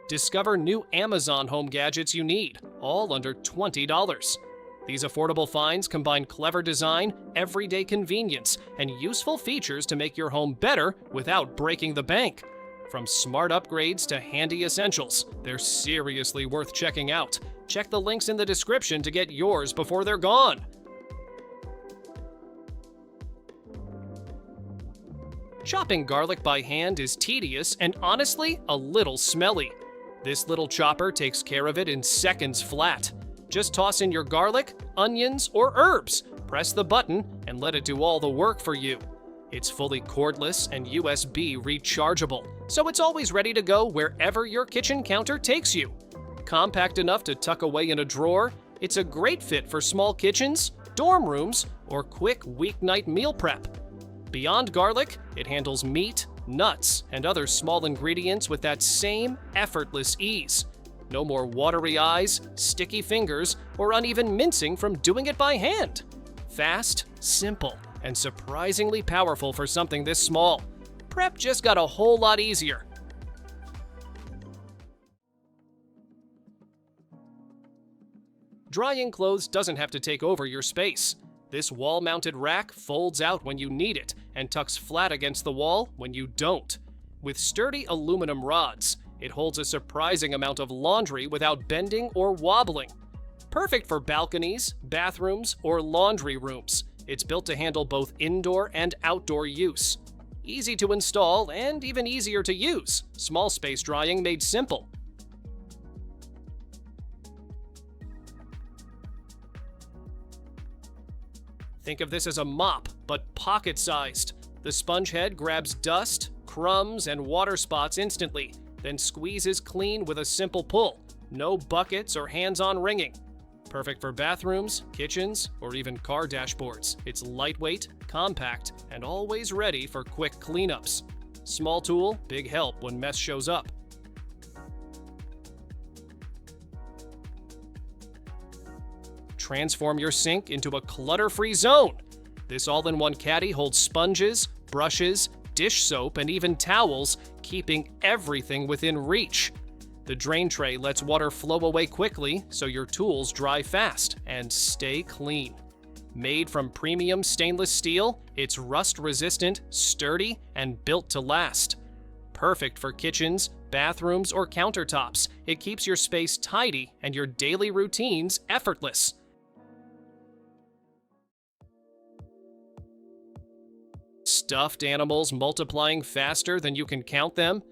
Discover new Amazon home gadgets you need, all under $20. These affordable finds combine clever design, everyday convenience, and useful features to make your home better without breaking the bank. From smart upgrades to handy essentials, they're seriously worth checking out. Check the links in the description to get yours before they're gone. Chopping garlic by hand is tedious and honestly a little smelly. This little chopper takes care of it in seconds flat. Just toss in your garlic, onions, or herbs, press the button, and let it do all the work for you. It's fully cordless and USB rechargeable, so it's always ready to go wherever your kitchen counter takes you. Compact enough to tuck away in a drawer, it's a great fit for small kitchens, dorm rooms, or quick weeknight meal prep. Beyond garlic, it handles meat, nuts, and other small ingredients with that same effortless ease. No more watery eyes, sticky fingers, or uneven mincing from doing it by hand. Fast, simple, and surprisingly powerful for something this small. Prep just got a whole lot easier. Drying clothes doesn't have to take over your space. This wall-mounted rack folds out when you need it and tucks flat against the wall when you don't. With sturdy aluminum rods, it holds a surprising amount of laundry without bending or wobbling. Perfect for balconies, bathrooms, or laundry rooms. It's built to handle both indoor and outdoor use. Easy to install and even easier to use. Small space drying made simple. Think of this as a mop, but pocket-sized. The sponge head grabs dust, crumbs, and water spots instantly, then squeezes clean with a simple pull. No buckets or hands-on wringing. Perfect for bathrooms, kitchens, or even car dashboards. It's lightweight, compact, and always ready for quick cleanups. Small tool, big help when mess shows up. Transform your sink into a clutter-free zone. This all-in-one caddy holds sponges, brushes, dish soap, and even towels, keeping everything within reach. The drain tray lets water flow away quickly so your tools dry fast and stay clean. Made from premium stainless steel, it's rust-resistant, sturdy, and built to last. Perfect for kitchens, bathrooms, or countertops. It keeps your space tidy and your daily routines effortless. Stuffed animals multiplying faster than you can count them?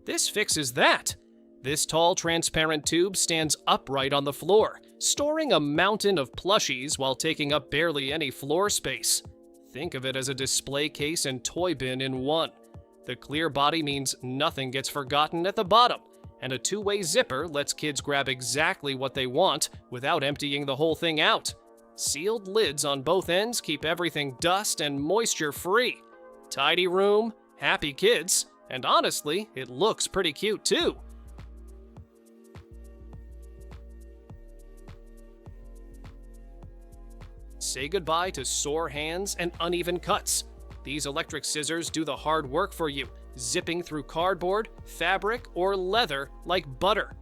This fixes that. This tall, transparent tube stands upright on the floor, storing a mountain of plushies while taking up barely any floor space. Think of it as a display case and toy bin in one. The clear body means nothing gets forgotten at the bottom, and a two-way zipper lets kids grab exactly what they want without emptying the whole thing out. Sealed lids on both ends keep everything dust and moisture free. Tidy room, happy kids, and honestly, it looks pretty cute too. Say goodbye to sore hands and uneven cuts. These electric scissors do the hard work for you, zipping through cardboard, fabric, or leather like butter.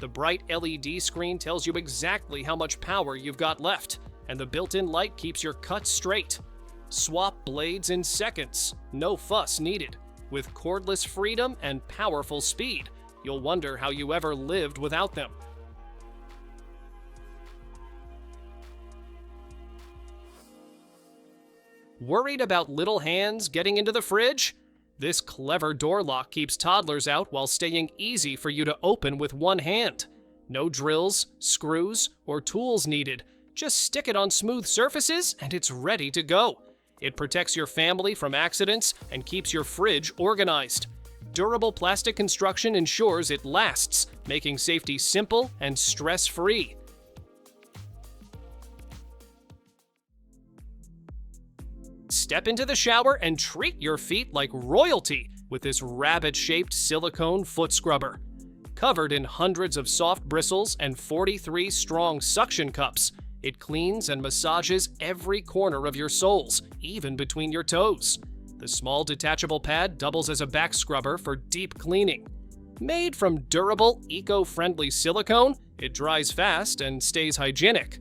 The bright LED screen tells you exactly how much power you've got left, and the built-in light keeps your cuts straight. Swap blades in seconds, no fuss needed. With cordless freedom and powerful speed, you'll wonder how you ever lived without them. Worried about little hands getting into the fridge? This clever door lock keeps toddlers out while staying easy for you to open with one hand. No drills, screws, or tools needed. Just stick it on smooth surfaces and it's ready to go. It protects your family from accidents and keeps your fridge organized. Durable plastic construction ensures it lasts, making safety simple and stress-free. Step into the shower and treat your feet like royalty with this rabbit-shaped silicone foot scrubber. Covered in hundreds of soft bristles and 43 strong suction cups, it cleans and massages every corner of your soles, even between your toes. The small detachable pad doubles as a back scrubber for deep cleaning. Made from durable, eco-friendly silicone, it dries fast and stays hygienic.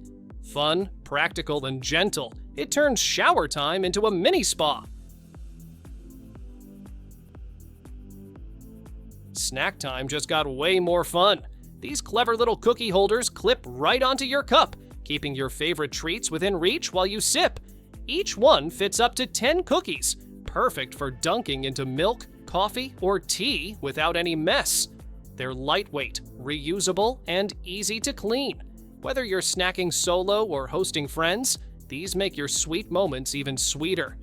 Fun, practical, and gentle, it turns shower time into a mini spa. Snack time just got way more fun. These clever little cookie holders clip right onto your cup, keeping your favorite treats within reach while you sip. Each one fits up to 10 cookies, perfect for dunking into milk, coffee, or tea without any mess. They're lightweight, reusable, and easy to clean. Whether you're snacking solo or hosting friends, these make your sweet moments even sweeter.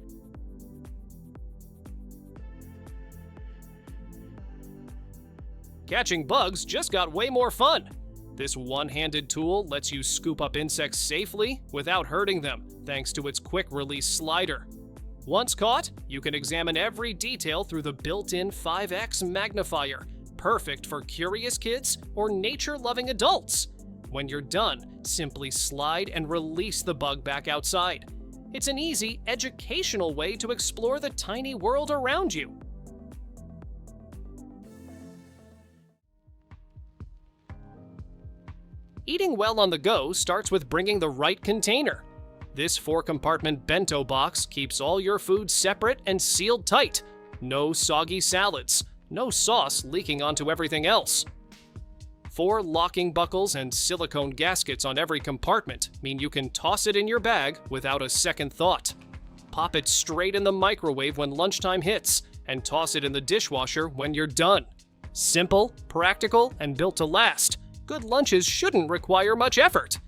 Catching bugs just got way more fun. This one-handed tool lets you scoop up insects safely without hurting them, thanks to its quick-release slider. Once caught, you can examine every detail through the built-in 5x magnifier, perfect for curious kids or nature-loving adults. When you're done, simply slide and release the bug back outside. It's an easy, educational way to explore the tiny world around you. Eating well on the go starts with bringing the right container. This 4-compartment bento box keeps all your food separate and sealed tight. No soggy salads, no sauce leaking onto everything else. 4 locking buckles and silicone gaskets on every compartment mean you can toss it in your bag without a second thought. Pop it straight in the microwave when lunchtime hits, and toss it in the dishwasher when you're done. Simple, practical, and built to last. Good lunches shouldn't require much effort.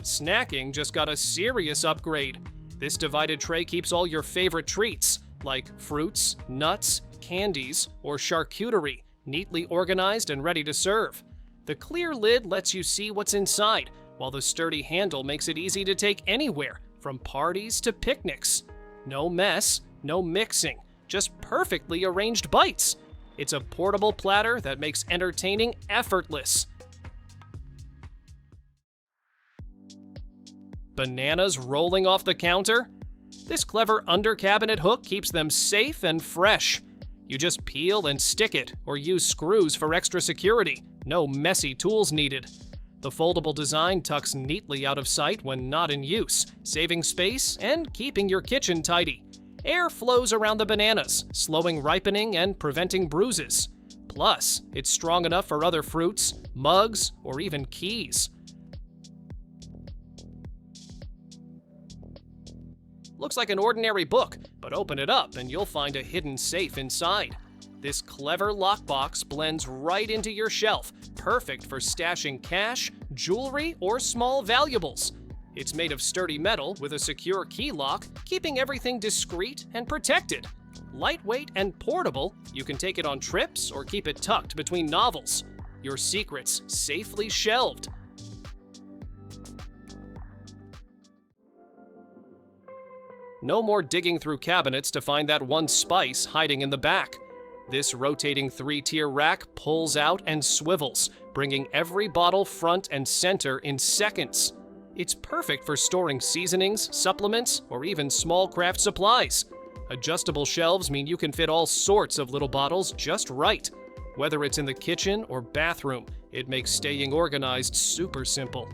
Snacking just got a serious upgrade. This divided tray keeps all your favorite treats, like fruits, nuts, candies, or charcuterie, neatly organized and ready to serve. The clear lid lets you see what's inside, while the sturdy handle makes it easy to take anywhere, from parties to picnics. No mess, no mixing. Just perfectly arranged bites. It's a portable platter that makes entertaining effortless. Bananas rolling off the counter? This clever under-cabinet hook keeps them safe and fresh. You just peel and stick it, or use screws for extra security. No messy tools needed. The foldable design tucks neatly out of sight when not in use, saving space and keeping your kitchen tidy. Air flows around the bananas, slowing ripening and preventing bruises. Plus, it's strong enough for other fruits, mugs, or even keys. Looks like an ordinary book, but open it up and you'll find a hidden safe inside. This clever lockbox blends right into your shelf, perfect for stashing cash, jewelry, or small valuables. It's made of sturdy metal with a secure key lock, keeping everything discreet and protected. Lightweight and portable, you can take it on trips or keep it tucked between novels. Your secrets safely shelved. No more digging through cabinets to find that one spice hiding in the back. This rotating 3-tier rack pulls out and swivels, bringing every bottle front and center in seconds. It's perfect for storing seasonings, supplements, or even small craft supplies. Adjustable shelves mean you can fit all sorts of little bottles just right. Whether it's in the kitchen or bathroom, it makes staying organized super simple.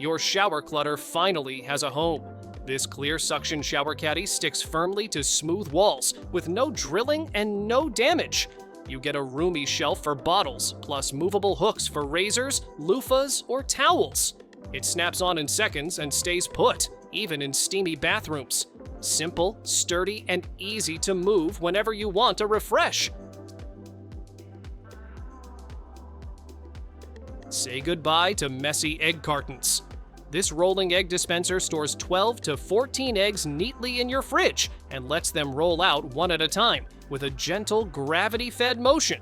Your shower clutter finally has a home. This clear suction shower caddy sticks firmly to smooth walls with no drilling and no damage. You get a roomy shelf for bottles, plus movable hooks for razors, loofahs, or towels. It snaps on in seconds and stays put, even in steamy bathrooms. Simple, sturdy, and easy to move whenever you want a refresh. Say goodbye to messy egg cartons. This rolling egg dispenser stores 12 to 14 eggs neatly in your fridge and lets them roll out one at a time with a gentle gravity-fed motion.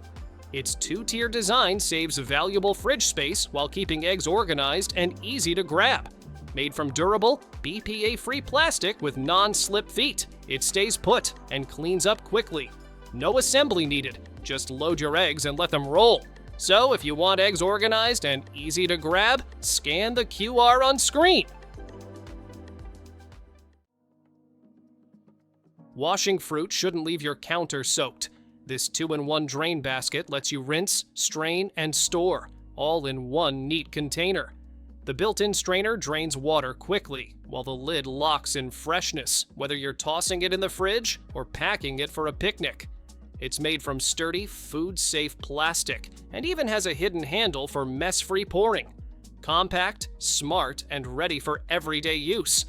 Its 2-tier design saves valuable fridge space while keeping eggs organized and easy to grab. Made from durable, BPA-free plastic with non-slip feet, it stays put and cleans up quickly. No assembly needed, just load your eggs and let them roll. So if you want eggs organized and easy to grab, scan the QR on screen. Washing fruit shouldn't leave your counter soaked. This 2-in-1 drain basket lets you rinse, strain, and store, all in one neat container. The built-in strainer drains water quickly, while the lid locks in freshness, whether you're tossing it in the fridge or packing it for a picnic. It's made from sturdy, food-safe plastic, and even has a hidden handle for mess-free pouring. Compact, smart, and ready for everyday use.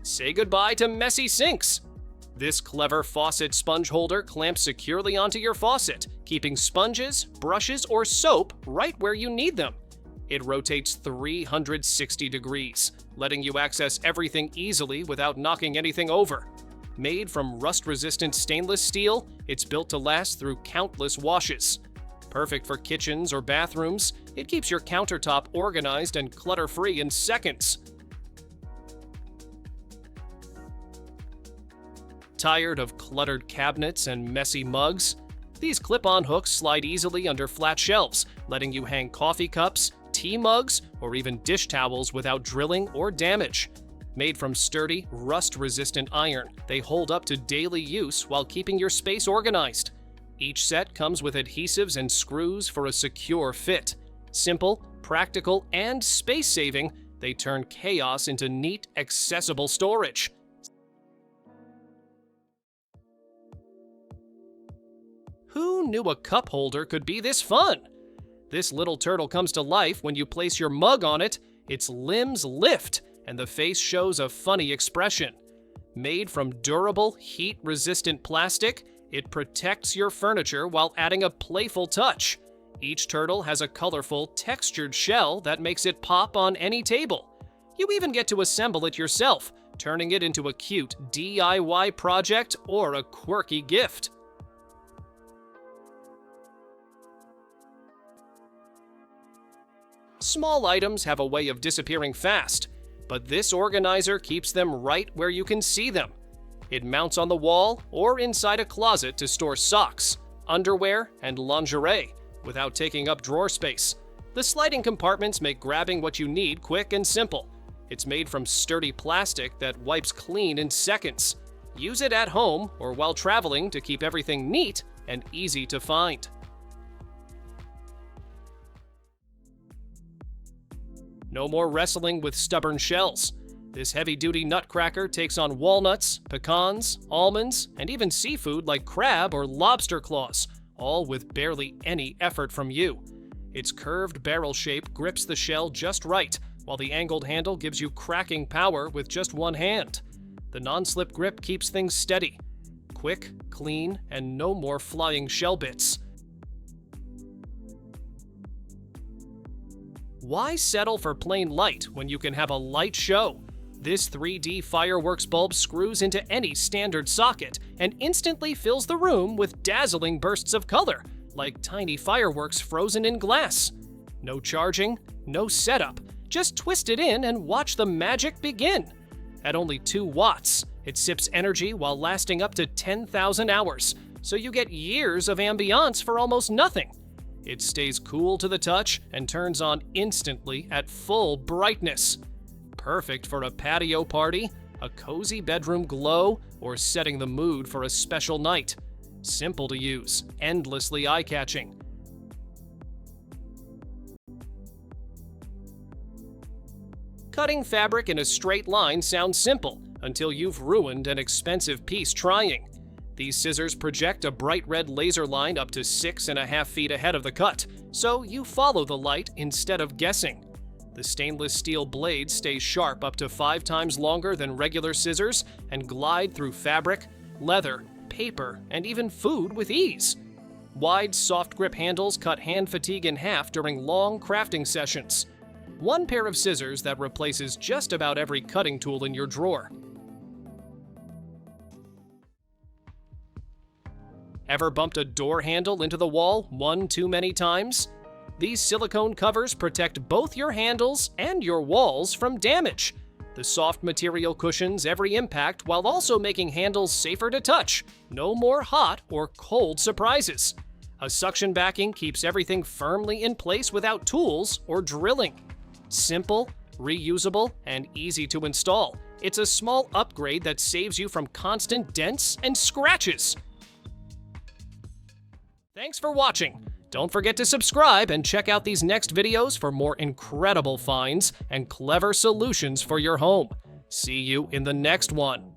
Say goodbye to messy sinks. This clever faucet sponge holder clamps securely onto your faucet, keeping sponges, brushes, or soap right where you need them. It rotates 360 degrees, letting you access everything easily without knocking anything over. Made from rust-resistant stainless steel, it's built to last through countless washes. Perfect for kitchens or bathrooms, it keeps your countertop organized and clutter-free in seconds. Tired of cluttered cabinets and messy mugs? These clip-on hooks slide easily under flat shelves, letting you hang coffee cups, tea mugs, or even dish towels without drilling or damage. Made from sturdy, rust-resistant iron, they hold up to daily use while keeping your space organized. Each set comes with adhesives and screws for a secure fit. Simple, practical, and space-saving, they turn chaos into neat, accessible storage. Who knew a cup holder could be this fun? This little turtle comes to life when you place your mug on it, its limbs lift, and the face shows a funny expression. Made from durable, heat-resistant plastic, it protects your furniture while adding a playful touch. Each turtle has a colorful, textured shell that makes it pop on any table. You even get to assemble it yourself, turning it into a cute DIY project or a quirky gift. Small items have a way of disappearing fast, but this organizer keeps them right where you can see them. It mounts on the wall or inside a closet to store socks, underwear, and lingerie without taking up drawer space. The sliding compartments make grabbing what you need quick and simple. It's made from sturdy plastic that wipes clean in seconds. Use it at home or while traveling to keep everything neat and easy to find. No more wrestling with stubborn shells. This heavy-duty nutcracker takes on walnuts, pecans, almonds, and even seafood like crab or lobster claws, all with barely any effort from you. Its curved barrel shape grips the shell just right, while the angled handle gives you cracking power with just one hand. The non-slip grip keeps things steady. Quick, clean, and no more flying shell bits. Why settle for plain light when you can have a light show? This 3D fireworks bulb screws into any standard socket and instantly fills the room with dazzling bursts of color, like tiny fireworks frozen in glass. No charging, no setup, just twist it in and watch the magic begin. At only 2 watts, it sips energy while lasting up to 10,000 hours, so you get years of ambiance for almost nothing. It stays cool to the touch and turns on instantly at full brightness. Perfect for a patio party, a cozy bedroom glow, or setting the mood for a special night. Simple to use, endlessly eye-catching. Cutting fabric in a straight line sounds simple until you've ruined an expensive piece trying. These scissors project a bright red laser line up to 6.5 feet ahead of the cut, so you follow the light instead of guessing. The stainless steel blade stays sharp up to 5 times longer than regular scissors and glide through fabric, leather, paper, and even food with ease. Wide, soft grip handles cut hand fatigue in half during long crafting sessions. One pair of scissors that replaces just about every cutting tool in your drawer. Ever bumped a door handle into the wall one too many times? These silicone covers protect both your handles and your walls from damage. The soft material cushions every impact while also making handles safer to touch. No more hot or cold surprises. A suction backing keeps everything firmly in place without tools or drilling. Simple, reusable, and easy to install. It's a small upgrade that saves you from constant dents and scratches. Thanks for watching. Don't forget to subscribe and check out these next videos for more incredible finds and clever solutions for your home. See you in the next one.